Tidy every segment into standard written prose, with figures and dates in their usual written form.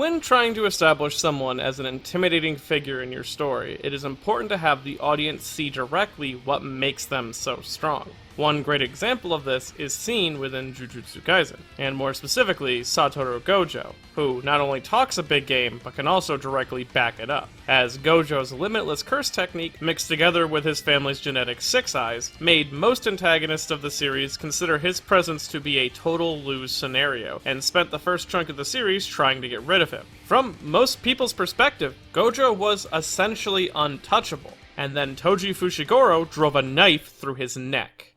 When trying to establish someone as an intimidating figure in your story, it is important to have the audience see directly what makes them so strong. One great example of this is seen within Jujutsu Kaisen, and more specifically Satoru Gojo, who not only talks a big game, but can also directly back it up, as Gojo's limitless curse technique, mixed together with his family's genetic six eyes, made most antagonists of the series consider his presence to be a total lose scenario, and spent the first chunk of the series trying to get rid of him. From most people's perspective, Gojo was essentially untouchable, and then Toji Fushiguro drove a knife through his neck.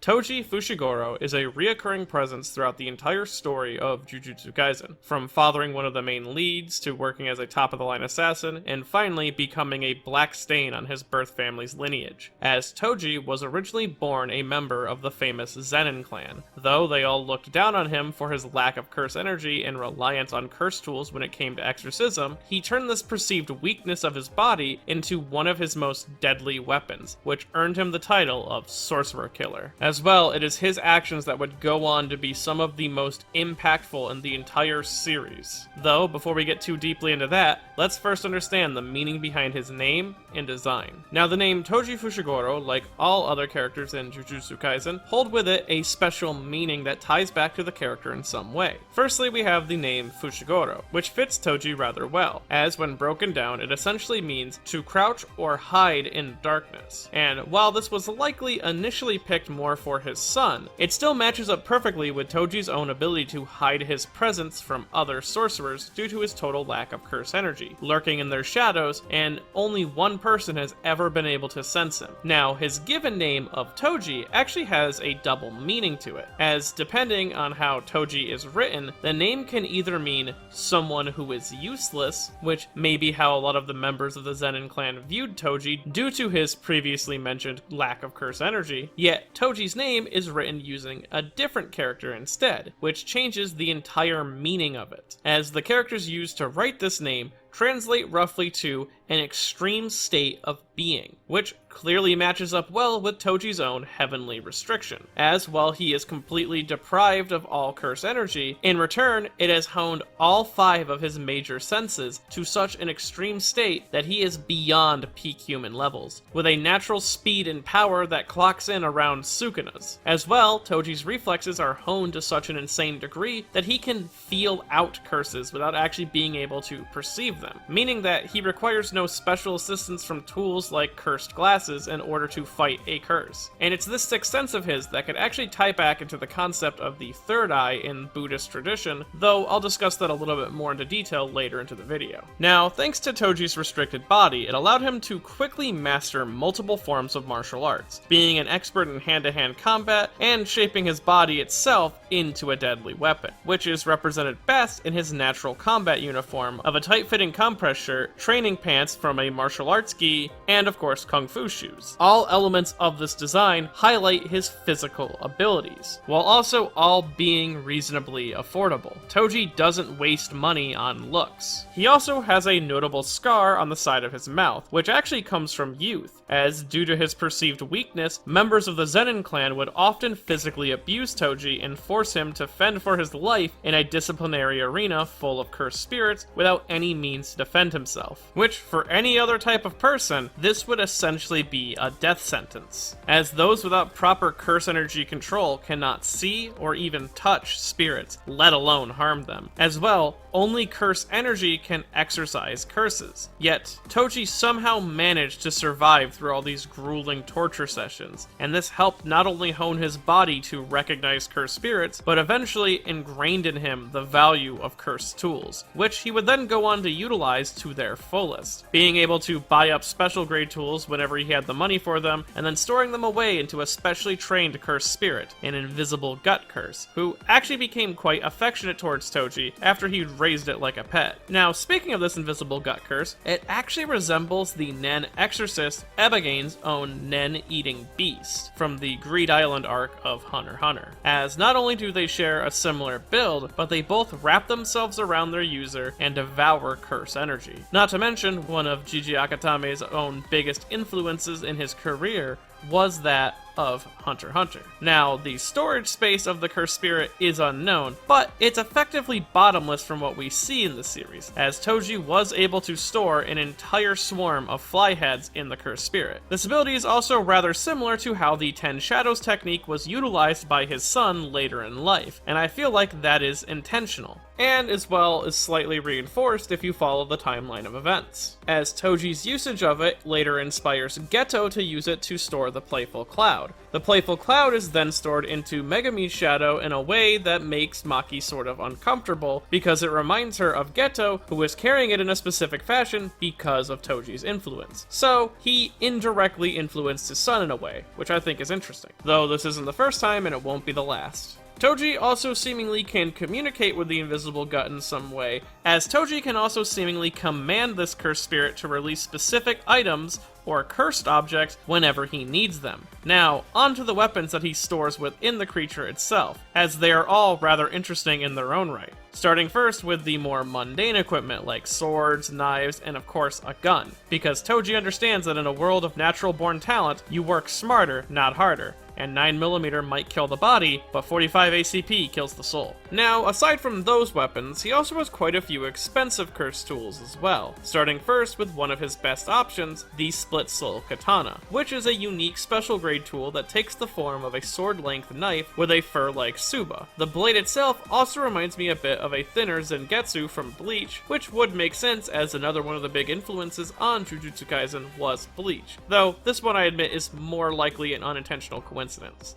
Toji Fushiguro is a reoccurring presence throughout the entire story of Jujutsu Kaisen, from fathering one of the main leads to working as a top-of-the-line assassin, and finally becoming a black stain on his birth family's lineage, as Toji was originally born a member of the famous Zenon clan. Though they all looked down on him for his lack of curse energy and reliance on curse tools when it came to exorcism, he turned this perceived weakness of his body into one of his most deadly weapons, which earned him the title of Sorcerer Killer. As well, it is his actions that would go on to be some of the most impactful in the entire series. Though, before we get too deeply into that, let's first understand the meaning behind his name and design. Now, the name Toji Fushiguro, like all other characters in Jujutsu Kaisen, hold with it a special meaning that ties back to the character in some way. Firstly, we have the name Fushiguro, which fits Toji rather well, as when broken down, it essentially means to crouch or hide in darkness. And while this was likely initially picked more for his son, it still matches up perfectly with Toji's own ability to hide his presence from other sorcerers due to his total lack of curse energy, lurking in their shadows, and only one person has ever been able to sense him. Now, his given name of Toji actually has a double meaning to it, as depending on how Toji is written, the name can either mean someone who is useless, which may be how a lot of the members of the Zenon clan viewed Toji due to his previously mentioned lack of curse energy, yet Toji's name is written using a different character instead, which changes the entire meaning of it, as the characters used to write this name translate roughly to an extreme state of being, which clearly matches up well with Toji's own heavenly restriction, as while he is completely deprived of all curse energy, in return it has honed all 5 of his major senses to such an extreme state that he is beyond peak human levels, with a natural speed and power that clocks in around Sukuna's. As well, Toji's reflexes are honed to such an insane degree that he can feel out curses without actually being able to perceive them, meaning that he requires no special assistance from tools like cursed glasses in order to fight a curse. And it's this sixth sense of his that could actually tie back into the concept of the third eye in Buddhist tradition, though I'll discuss that a little bit more into detail later into the video. Now, thanks to Toji's restricted body, it allowed him to quickly master multiple forms of martial arts, being an expert in hand-to-hand combat and shaping his body itself into a deadly weapon, which is represented best in his natural combat uniform of a tight-fitting compress shirt, training pants from a martial arts gi, and of course kung fu shoes. All elements of this design highlight his physical abilities, while also all being reasonably affordable. Toji doesn't waste money on looks. He also has a notable scar on the side of his mouth, which actually comes from youth, as due to his perceived weakness, members of the Zenon clan would often physically abuse Toji and force him to fend for his life in a disciplinary arena full of cursed spirits without any means to defend himself, which for any other type of person, this would essentially be a death sentence, as those without proper curse energy control cannot see or even touch spirits, let alone harm them. As well, only curse energy can exorcise curses. Yet, Toji somehow managed to survive through all these grueling torture sessions, and this helped not only hone his body to recognize cursed spirits, but eventually ingrained in him the value of cursed tools, which he would then go on to utilize to their fullest, being able to buy up special grade tools whenever he had the money for them, and then storing them away into a specially trained cursed spirit, an invisible gut curse, who actually became quite affectionate towards Toji after he raised it like a pet. Now, speaking of this invisible gut curse, it actually resembles the Nen Exorcist Sabagane's own Nen-eating beast from the Greed Island arc of Hunter x Hunter, as not only do they share a similar build, but they both wrap themselves around their user and devour curse energy. Not to mention, one of Jiji Akatame's own biggest influences in his career was that of Hunter x Hunter. Now, the storage space of the cursed spirit is unknown, but it's effectively bottomless from what we see in the series, as Toji was able to store an entire swarm of fly heads in the cursed spirit. This ability is also rather similar to how the 10 Shadows technique was utilized by his son later in life, and I feel like that is intentional, and as well is slightly reinforced if you follow the timeline of events, as Toji's usage of it later inspires Geto to use it to store the Playful Cloud. The Playful Cloud is then stored into Megumi's shadow in a way that makes Maki sort of uncomfortable, because it reminds her of Geto, who is carrying it in a specific fashion because of Toji's influence. So, he indirectly influenced his son in a way, which I think is interesting. Though this isn't the first time and it won't be the last. Toji also seemingly can communicate with the Invisible Gut in some way, as Toji can also seemingly command this cursed spirit to release specific items or cursed objects whenever he needs them. Now, onto the weapons that he stores within the creature itself, as they are all rather interesting in their own right. Starting first with the more mundane equipment like swords, knives, and of course a gun, because Toji understands that in a world of natural-born talent, you work smarter, not harder, and 9mm might kill the body, but 45 ACP kills the soul. Now, aside from those weapons, he also has quite a few expensive curse tools as well, starting first with one of his best options, the Split Soul Katana, which is a unique special grade tool that takes the form of a sword-length knife with a fur-like tsuba. The blade itself also reminds me a bit of a thinner Zangetsu from Bleach, which would make sense as another one of the big influences on Jujutsu Kaisen was Bleach, though this one I admit is more likely an unintentional coincidence.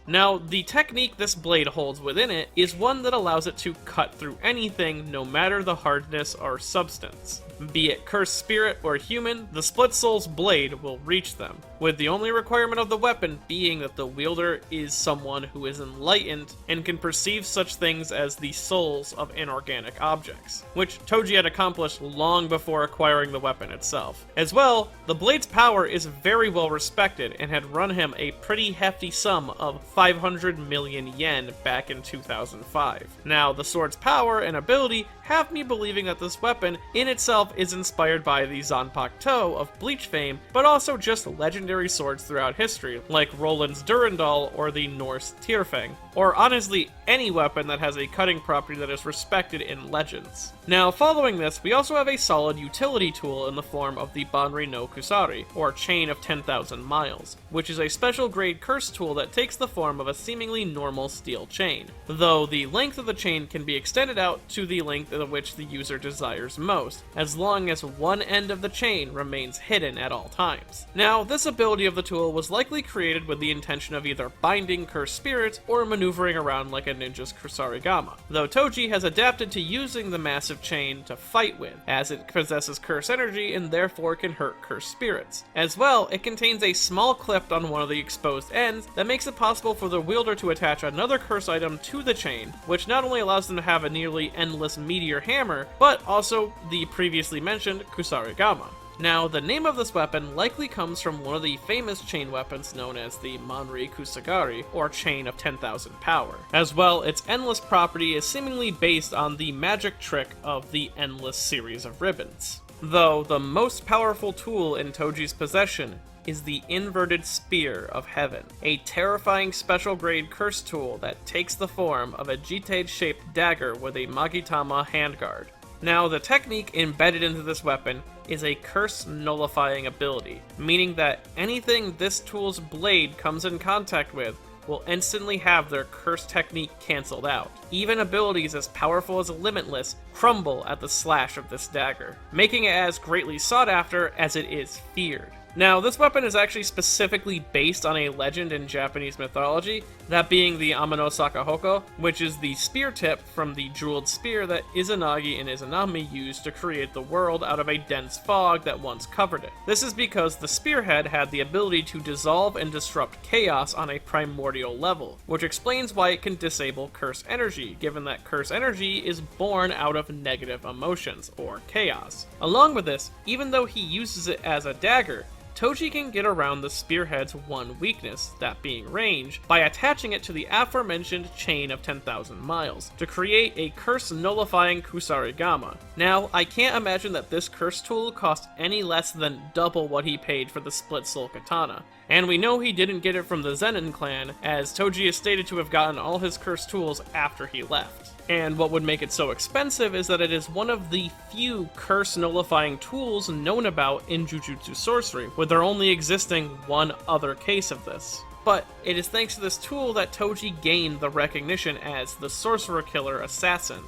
Now, the technique this blade holds within it is one that allows it to cut through anything, no matter the hardness or substance. Be it cursed spirit or human, the Split Soul's blade will reach them, with the only requirement of the weapon being that the wielder is someone who is enlightened and can perceive such things as the souls of inorganic objects, which Toji had accomplished long before acquiring the weapon itself. As well, the blade's power is very well respected and had run him a pretty hefty sum of 500 million yen back in 2005. Now, the sword's power and ability have me believing that this weapon in itself is inspired by the Zanpakuto of Bleach fame, but also just legendary swords throughout history, like Roland's Durandal or the Norse Tyrfing, or honestly any weapon that has a cutting property that is respected in legends. Now, following this, we also have a solid utility tool in the form of the Banri no Kusari, or Chain of 10,000 Miles, which is a special grade curse tool that takes the form of a seemingly normal steel chain, though the length of the chain can be extended out to the length of which the user desires most, as long as one end of the chain remains hidden at all times. Now, this ability of the tool was likely created with the intention of either binding cursed spirits or maneuvering around like a ninja's kusarigama, though Toji has adapted to using the massive chain to fight with, as it possesses curse energy and therefore can hurt cursed spirits. As well, it contains a small clip on one of the exposed ends that makes it possible for the wielder to attach another curse item to the chain, which not only allows them to have a nearly endless meteor hammer, but also the previously mentioned kusarigama. Now, the name of this weapon likely comes from one of the famous chain weapons known as the Manri Kusagari, or Chain of 10,000 Power. As well, its endless property is seemingly based on the magic trick of the endless series of ribbons. Though the most powerful tool in Toji's possession is the Inverted Spear of Heaven, a terrifying special grade curse tool that takes the form of a Jitei-shaped dagger with a Magitama handguard. Now, the technique embedded into this weapon is a curse nullifying ability, meaning that anything this tool's blade comes in contact with will instantly have their curse technique cancelled out. Even abilities as powerful as Limitless crumble at the slash of this dagger, making it as greatly sought after as it is feared. Now, this weapon is actually specifically based on a legend in Japanese mythology, that being the Amano Sakahoko, which is the spear tip from the jeweled spear that Izanagi and Izanami used to create the world out of a dense fog that once covered it. This is because the spearhead had the ability to dissolve and disrupt chaos on a primordial level, which explains why it can disable curse energy, given that curse energy is born out of negative emotions, or chaos. Along with this, even though he uses it as a dagger, Toji can get around the spearhead's one weakness, that being range, by attaching it to the aforementioned chain of 10,000 miles, to create a curse-nullifying Kusarigama. Now, I can't imagine that this curse tool cost any less than double what he paid for the split soul katana. And we know he didn't get it from the Zenon clan, as Toji is stated to have gotten all his curse tools after he left. And what would make it so expensive is that it is one of the few curse-nullifying tools known about in Jujutsu Sorcery, with there only existing one other case of this. But it is thanks to this tool that Toji gained the recognition as the Sorcerer Killer Assassin.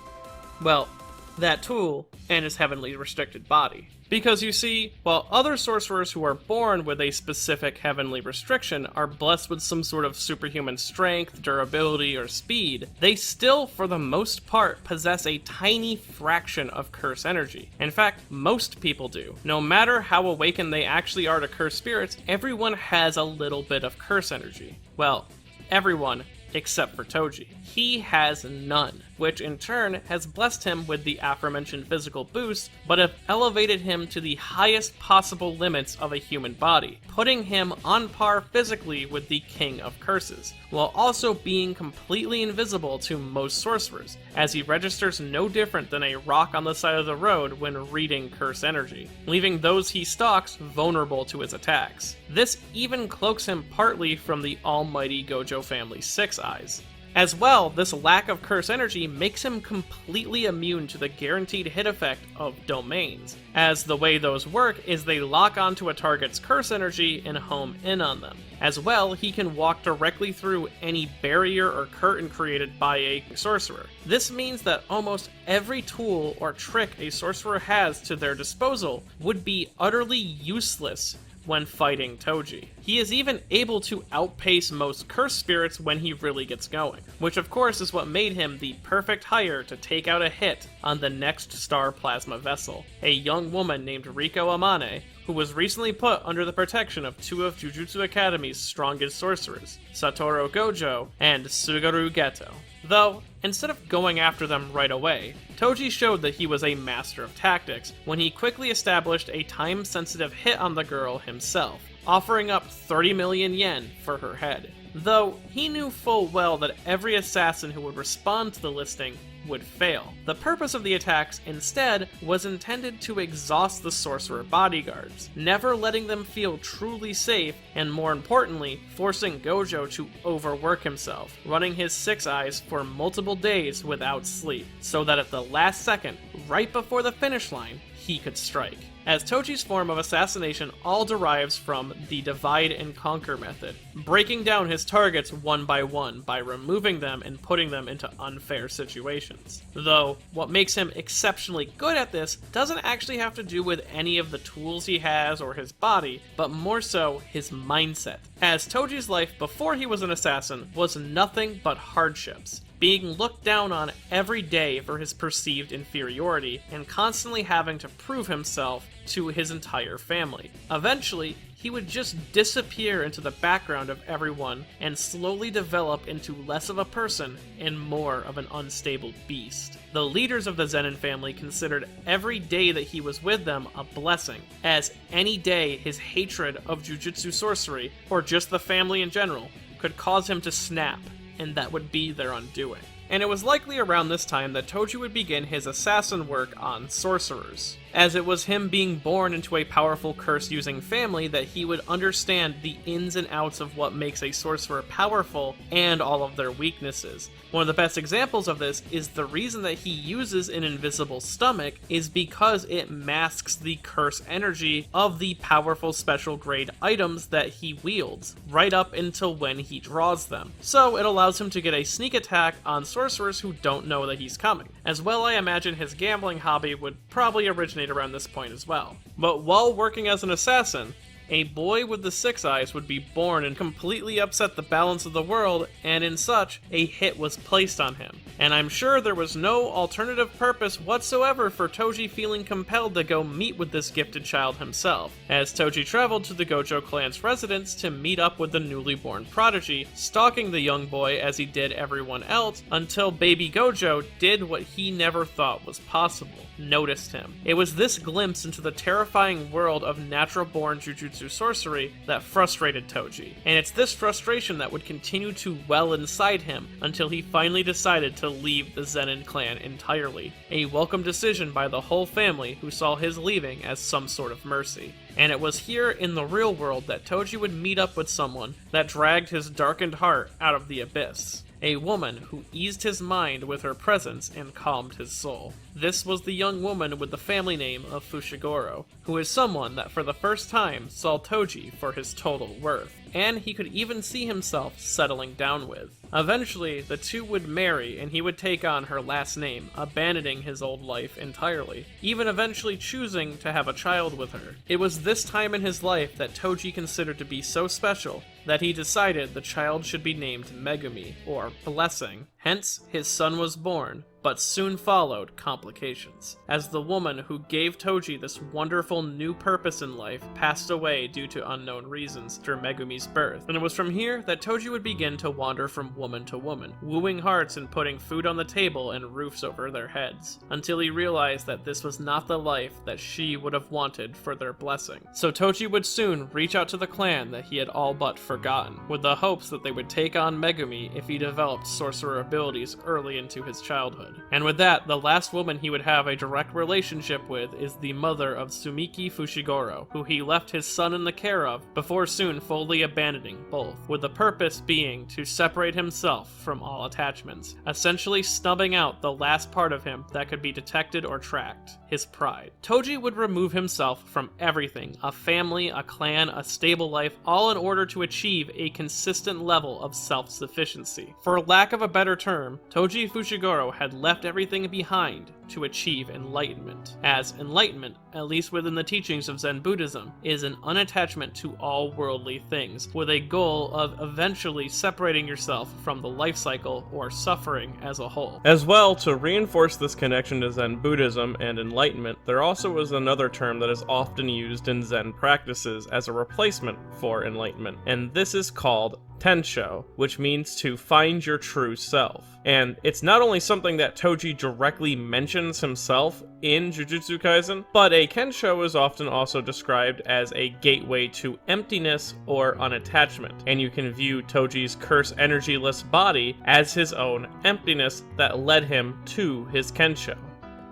Well, that tool and his heavenly restricted body. Because you see, while other sorcerers who are born with a specific heavenly restriction are blessed with some sort of superhuman strength, durability, or speed, they still, for the most part, possess a tiny fraction of curse energy. In fact, most people do. No matter how awakened they actually are to curse spirits, everyone has a little bit of curse energy. Well, everyone except for Toji. He has none, which in turn has blessed him with the aforementioned physical boost, but have elevated him to the highest possible limits of a human body, putting him on par physically with the King of Curses, while also being completely invisible to most sorcerers, as he registers no different than a rock on the side of the road when reading curse energy, leaving those he stalks vulnerable to his attacks. This even cloaks him partly from the almighty Gojo family's 6 eyes. As well, this lack of curse energy makes him completely immune to the guaranteed hit effect of domains, as the way those work is they lock onto a target's curse energy and home in on them. As well, he can walk directly through any barrier or curtain created by a sorcerer. This means that almost every tool or trick a sorcerer has to their disposal would be utterly useless when fighting Toji. He is even able to outpace most curse spirits when he really gets going, which of course is what made him the perfect hire to take out a hit on the next star plasma vessel, a young woman named Riko Amane, who was recently put under the protection of 2 of Jujutsu Academy's strongest sorcerers, Satoru Gojo and Suguru Geto. Though, instead of going after them right away, Toji showed that he was a master of tactics when he quickly established a time-sensitive hit on the girl himself, offering up 30 million yen for her head. Though he knew full well that every assassin who would respond to the listing would fail. The purpose of the attacks, instead, was intended to exhaust the sorcerer bodyguards, never letting them feel truly safe, and more importantly, forcing Gojo to overwork himself, running his 6 eyes for multiple days without sleep, so that at the last second, right before the finish line, he could strike. As Toji's form of assassination all derives from the divide and conquer method, breaking down his targets one by removing them and putting them into unfair situations. Though, what makes him exceptionally good at this doesn't actually have to do with any of the tools he has or his body, but more so his mindset. As Toji's life before he was an assassin was nothing but hardships, being looked down on every day for his perceived inferiority, and constantly having to prove himself to his entire family. Eventually, he would just disappear into the background of everyone and slowly develop into less of a person and more of an unstable beast. The leaders of the Zenon family considered every day that he was with them a blessing, as any day his hatred of Jujutsu sorcery, or just the family in general, could cause him to snap, and that would be their undoing. And it was likely around this time that Toji would begin his assassin work on sorcerers, as it was him being born into a powerful curse-using family that he would understand the ins and outs of what makes a sorcerer powerful and all of their weaknesses. One of the best examples of this is the reason that he uses an invisible stomach is because it masks the curse energy of the powerful special grade items that he wields, right up until when he draws them. So it allows him to get a sneak attack on sorcerers who don't know that he's coming. As well, I imagine his gambling hobby would probably originate around this point as well. But while working as an assassin, a boy with the 6 eyes would be born and completely upset the balance of the world, and in such, a hit was placed on him. And I'm sure there was no alternative purpose whatsoever for Toji feeling compelled to go meet with this gifted child himself, as Toji traveled to the Gojo clan's residence to meet up with the newly born prodigy, stalking the young boy as he did everyone else, until baby Gojo did what he never thought was possible. Noticed him. It was this glimpse into the terrifying world of natural-born Jujutsu Jujutsu sorcery that frustrated Toji, and it's this frustration that would continue to well inside him until he finally decided to leave the Zenon clan entirely, a welcome decision by the whole family who saw his leaving as some sort of mercy. And it was here in the real world that Toji would meet up with someone that dragged his darkened heart out of the abyss. A woman who eased his mind with her presence and calmed his soul. This was the young woman with the family name of Fushigoro, who is someone that for the first time saw Toji for his total worth, and he could even see himself settling down with. Eventually, the two would marry and he would take on her last name, abandoning his old life entirely, even eventually choosing to have a child with her. It was this time in his life that Toji considered to be so special that he decided the child should be named Megumi, or Blessing. Hence, his son was born, but soon followed complications, as the woman who gave Toji this wonderful new purpose in life passed away due to unknown reasons after Megumi's birth, and it was from here that Toji would begin to wander from woman to woman, wooing hearts and putting food on the table and roofs over their heads, until he realized that this was not the life that she would have wanted for their blessing. So Toji would soon reach out to the clan that he had all but forgotten, with the hopes that they would take on Megumi if he developed sorcerer abilities early into his childhood. And with that, the last woman he would have a direct relationship with is the mother of Sumiki Fushigoro, who he left his son in the care of before soon fully abandoning both, with the purpose being to separate himself from all attachments, essentially snubbing out the last part of him that could be detected or tracked, his pride. Toji would remove himself from everything, a family, a clan, a stable life, all in order to achieve a consistent level of self-sufficiency. For lack of a better term, Toji Fushigoro had left everything behind to achieve enlightenment, as enlightenment, at least within the teachings of Zen Buddhism, is an unattachment to all worldly things, with a goal of eventually separating yourself from the life cycle or suffering as a whole. As well, to reinforce this connection to Zen Buddhism and enlightenment, there also is another term that is often used in Zen practices as a replacement for enlightenment, and this is called Tensho, which means to find your true self. And it's not only something that Toji directly mentions himself in Jujutsu Kaisen, but a Kensho is often also described as a gateway to emptiness or unattachment, and you can view Toji's curse energyless body as his own emptiness that led him to his Kensho.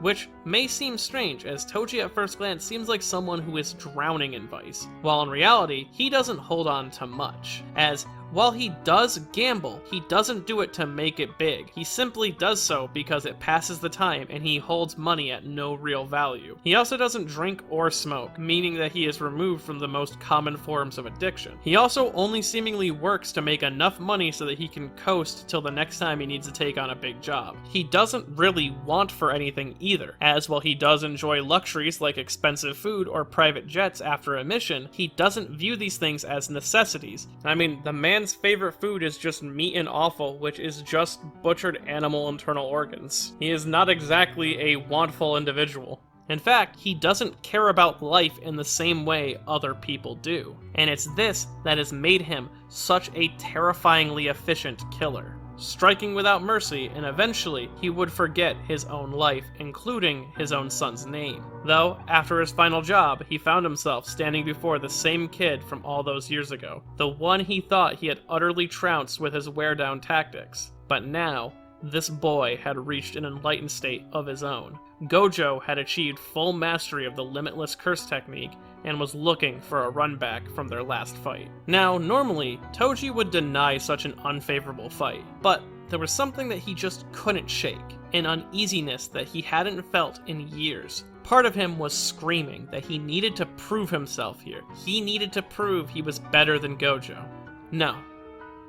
Which may seem strange, as Toji at first glance seems like someone who is drowning in vice, while in reality, he doesn't hold on to much, as while he does gamble, he doesn't do it to make it big. He simply does so because it passes the time and he holds money at no real value. He also doesn't drink or smoke, meaning that he is removed from the most common forms of addiction. He also only seemingly works to make enough money so that he can coast till the next time he needs to take on a big job. He doesn't really want for anything either, as while he does enjoy luxuries like expensive food or private jets after a mission, he doesn't view these things as necessities. I mean, the man's favorite food is just meat and offal, which is just butchered animal internal organs. He is not exactly a wantful individual. In fact, he doesn't care about life in the same way other people do. And it's this that has made him such a terrifyingly efficient killer, striking without mercy, and eventually he would forget his own life, including his own son's name. Though, after his final job, he found himself standing before the same kid from all those years ago, the one he thought he had utterly trounced with his wear-down tactics. But now, this boy had reached an enlightened state of his own. Gojo had achieved full mastery of the limitless curse technique and was looking for a run back from their last fight. Now, normally, Toji would deny such an unfavorable fight, but there was something that he just couldn't shake, an uneasiness that he hadn't felt in years. Part of him was screaming that he needed to prove himself here. He needed to prove he was better than Gojo. No.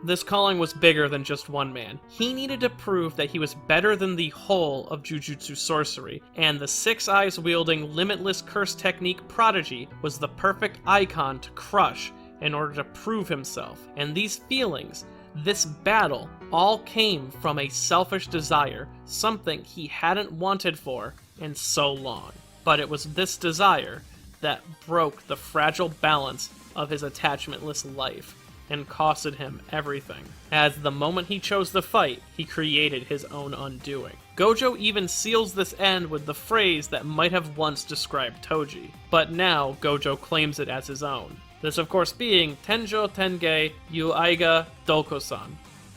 This calling was bigger than just one man. He needed to prove that he was better than the whole of Jujutsu sorcery, and the six eyes wielding limitless curse technique prodigy was the perfect icon to crush in order to prove himself. And these feelings, this battle, all came from a selfish desire, something he hadn't wanted for in so long. But it was this desire that broke the fragile balance of his attachmentless life and costed him everything, as the moment he chose the fight, he created his own undoing. Gojo even seals this end with the phrase that might have once described Toji, but now Gojo claims it as his own. This of course being Tenjo Tenge Yuaiga Dokusan,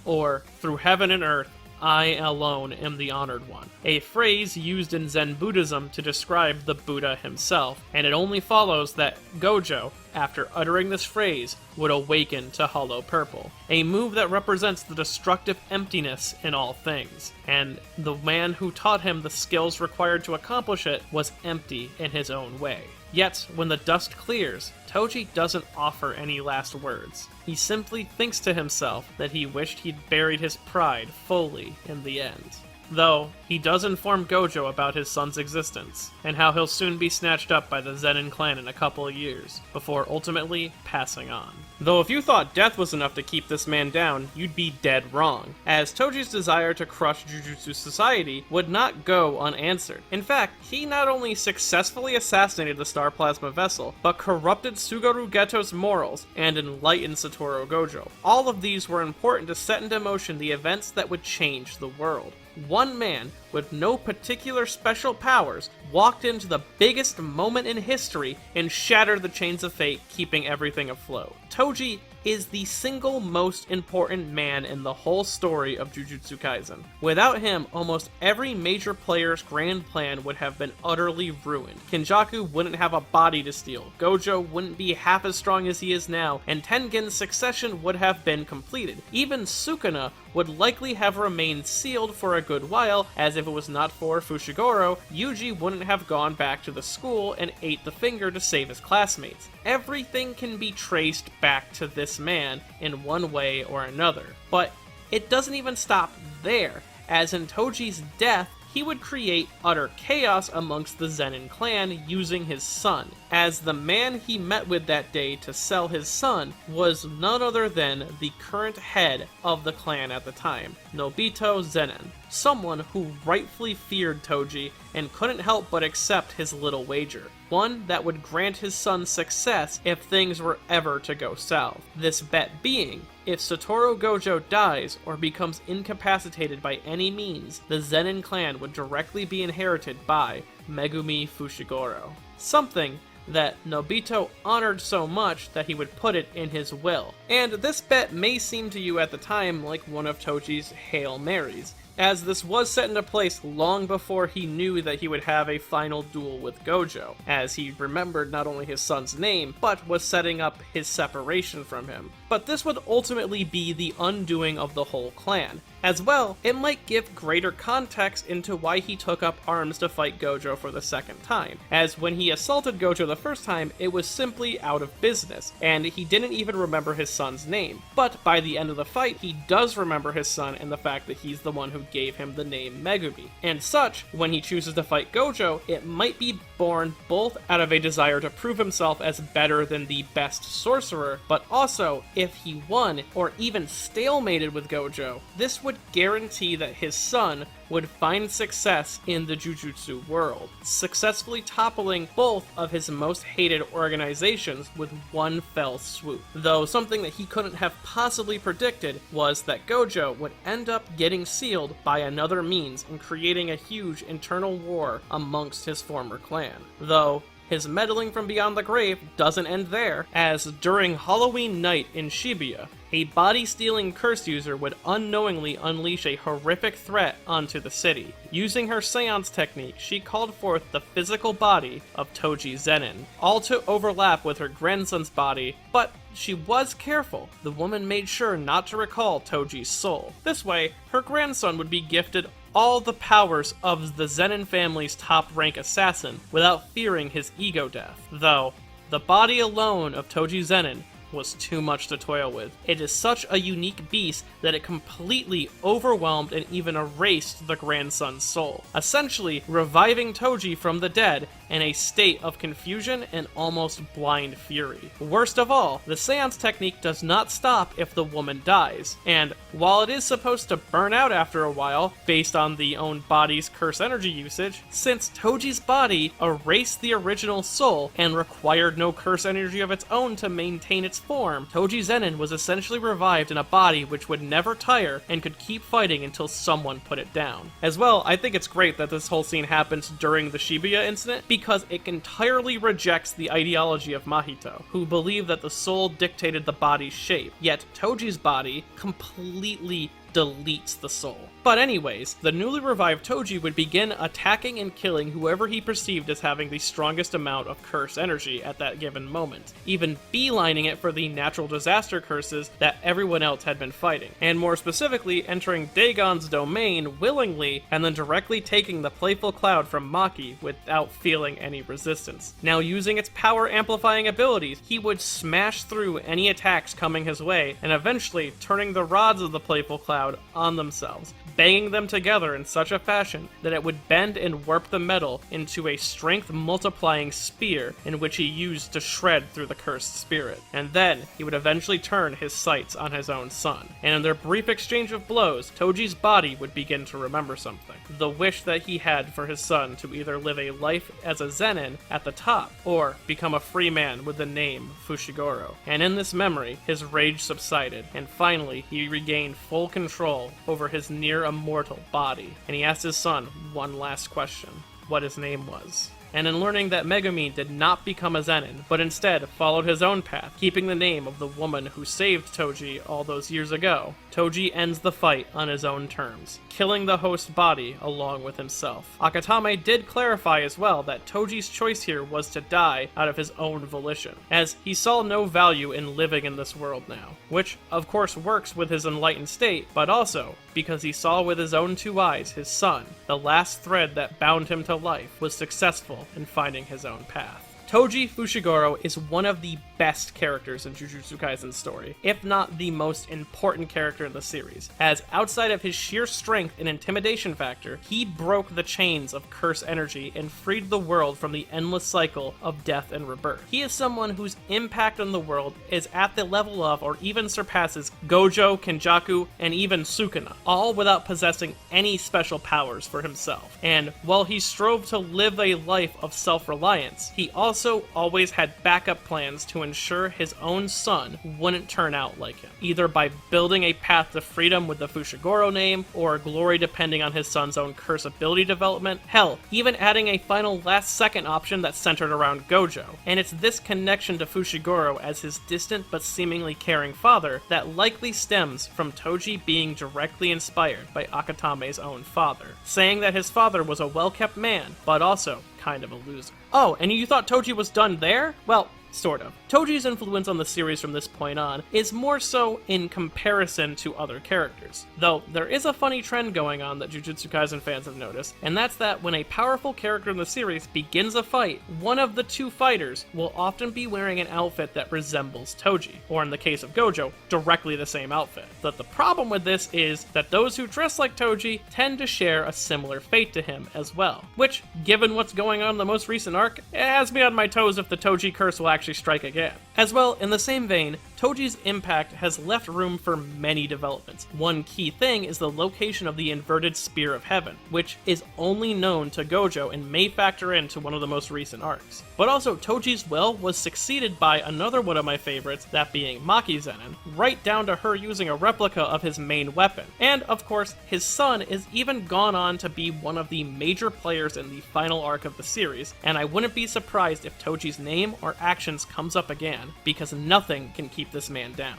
or Through Heaven and Earth, I alone am the Honored One, a phrase used in Zen Buddhism to describe the Buddha himself, and it only follows that Gojo, after uttering this phrase, would awaken to Hollow Purple, a move that represents the destructive emptiness in all things, and the man who taught him the skills required to accomplish it was empty in his own way. Yet, when the dust clears, Toji doesn't offer any last words. He simply thinks to himself that he wished he'd buried his pride fully in the end. Though, he does inform Gojo about his son's existence, and how he'll soon be snatched up by the Zenon clan in a couple of years, before ultimately passing on. Though if you thought death was enough to keep this man down, you'd be dead wrong, as Toji's desire to crush Jujutsu society would not go unanswered. In fact, he not only successfully assassinated the Star Plasma vessel, but corrupted Suguru Geto's morals and enlightened Satoru Gojo. All of these were important to set into motion the events that would change the world. One man, with no particular special powers, walked into the biggest moment in history and shattered the chains of fate, keeping everything afloat. Toji is the single most important man in the whole story of Jujutsu Kaisen. Without him, almost every major player's grand plan would have been utterly ruined. Kenjaku wouldn't have a body to steal, Gojo wouldn't be half as strong as he is now, and Tengen's succession would have been completed. Even Sukuna would likely have remained sealed for a good while, as if it was not for Fushigoro, Yuji wouldn't have gone back to the school and ate the finger to save his classmates. Everything can be traced back to this man in one way or another. But it doesn't even stop there, as in Toji's death, he would create utter chaos amongst the Zenon clan using his son, as the man he met with that day to sell his son was none other than the current head of the clan at the time, Nobito Zenon, someone who rightfully feared Toji and couldn't help but accept his little wager, one that would grant his son success if things were ever to go south. This bet being, if Satoru Gojo dies or becomes incapacitated by any means, the Zenon clan would directly be inherited by Megumi Fushigoro. Something that Nobito honored so much that he would put it in his will. And this bet may seem to you at the time like one of Toji's Hail Marys, as this was set into place long before he knew that he would have a final duel with Gojo, as he remembered not only his son's name, but was setting up his separation from him. But this would ultimately be the undoing of the whole clan. As well, it might give greater context into why he took up arms to fight Gojo for the second time, as when he assaulted Gojo the first time, it was simply out of business, and he didn't even remember his son's name. But by the end of the fight, he does remember his son and the fact that he's the one who gave him the name Megumi. And such, when he chooses to fight Gojo, it might be born both out of a desire to prove himself as better than the best sorcerer, but also, if he won, or even stalemated with Gojo, this would guarantee that his son would find success in the Jujutsu world, successfully toppling both of his most hated organizations with one fell swoop. Though something that he couldn't have possibly predicted was that Gojo would end up getting sealed by another means and creating a huge internal war amongst his former clan. Though his meddling from beyond the grave doesn't end there, as during Halloween night in Shibuya, a body-stealing curse user would unknowingly unleash a horrific threat onto the city. Using her seance technique, she called forth the physical body of Toji Zenon, all to overlap with her grandson's body, but she was careful. The woman made sure not to recall Toji's soul. This way, her grandson would be gifted all the powers of the Zenon family's top-rank assassin without fearing his ego death. Though, the body alone of Toji Zenon was too much to toil with. It is such a unique beast that it completely overwhelmed and even erased the grandson's soul, essentially reviving Toji from the dead in a state of confusion and almost blind fury. Worst of all, the seance technique does not stop if the woman dies, and while it is supposed to burn out after a while, based on the own body's curse energy usage, since Toji's body erased the original soul and required no curse energy of its own to maintain its form, Toji Zenon was essentially revived in a body which would never tire and could keep fighting until someone put it down. As well, I think it's great that this whole scene happens during the Shibuya incident, because it entirely rejects the ideology of Mahito, who believed that the soul dictated the body's shape, yet Toji's body completely deletes the soul. But anyways, the newly revived Toji would begin attacking and killing whoever he perceived as having the strongest amount of curse energy at that given moment, even beelining it for the natural disaster curses that everyone else had been fighting, and more specifically entering Dagon's domain willingly and then directly taking the playful cloud from Maki without feeling any resistance. Now using its power amplifying abilities, he would smash through any attacks coming his way and eventually turning the rods of the playful cloud on themselves, banging them together in such a fashion that it would bend and warp the metal into a strength-multiplying spear in which he used to shred through the cursed spirit. And then he would eventually turn his sights on his own son. And in their brief exchange of blows, Toji's body would begin to remember something. The wish that he had for his son to either live a life as a Zenon at the top, or become a free man with the name Fushigoro. And in this memory, his rage subsided, and finally he regained full control over his near-immortal body, and he asked his son one last question: what his name was. And in learning that Megumi did not become a Zenon, but instead followed his own path, keeping the name of the woman who saved Toji all those years ago, Toji ends the fight on his own terms, killing the host body along with himself. Akatame did clarify as well that Toji's choice here was to die out of his own volition, as he saw no value in living in this world now, which of course works with his enlightened state, but also because he saw with his own two eyes his son, the last thread that bound him to life, was successful in finding his own path. Toji Fushiguro is one of the best characters in Jujutsu Kaisen's story, if not the most important character in the series, as outside of his sheer strength and intimidation factor, he broke the chains of curse energy and freed the world from the endless cycle of death and rebirth. He is someone whose impact on the world is at the level of or even surpasses Gojo, Kenjaku, and even Sukuna, all without possessing any special powers for himself. And while he strove to live a life of self-reliance, he also always had backup plans to ensure his own son wouldn't turn out like him, either by building a path to freedom with the Fushigoro name, or glory depending on his son's own curse ability development, hell, even adding a final last-second option that centered around Gojo. And it's this connection to Fushigoro as his distant but seemingly caring father that likely stems from Toji being directly inspired by Akatame's own father, saying that his father was a well-kept man, but also kind of a loser. Oh, and you thought Toji was done there? Well, sort of. Toji's influence on the series from this point on is more so in comparison to other characters, though there is a funny trend going on that Jujutsu Kaisen fans have noticed, and that's that when a powerful character in the series begins a fight, one of the two fighters will often be wearing an outfit that resembles Toji, or in the case of Gojo, directly the same outfit. But the problem with this is that those who dress like Toji tend to share a similar fate to him as well, which, given what's going on in the most recent arc, it has me on my toes if the Toji curse will actually strike again. As well, in the same vein, Toji's impact has left room for many developments. One key thing is the location of the inverted Spear of Heaven, which is only known to Gojo and may factor into one of the most recent arcs. But also, Toji's will was succeeded by another one of my favorites, that being Maki Zenon, right down to her using a replica of his main weapon. And, of course, his son is even gone on to be one of the major players in the final arc of the series, and I wouldn't be surprised if Toji's name or actions comes up again, because nothing can keep this man down.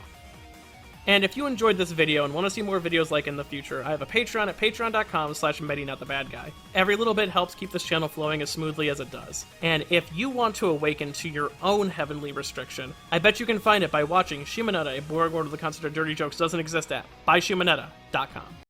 And if you enjoyed this video and want to see more videos like in the future, I have a Patreon at patreon.com/MediNotTheBadGuy. Every little bit helps keep this channel flowing as smoothly as it does. And if you want to awaken to your own heavenly restriction, I bet you can find it by watching Shimoneta, a Borg Order of the Concept of Dirty Jokes doesn't exist at, byshimoneta.com.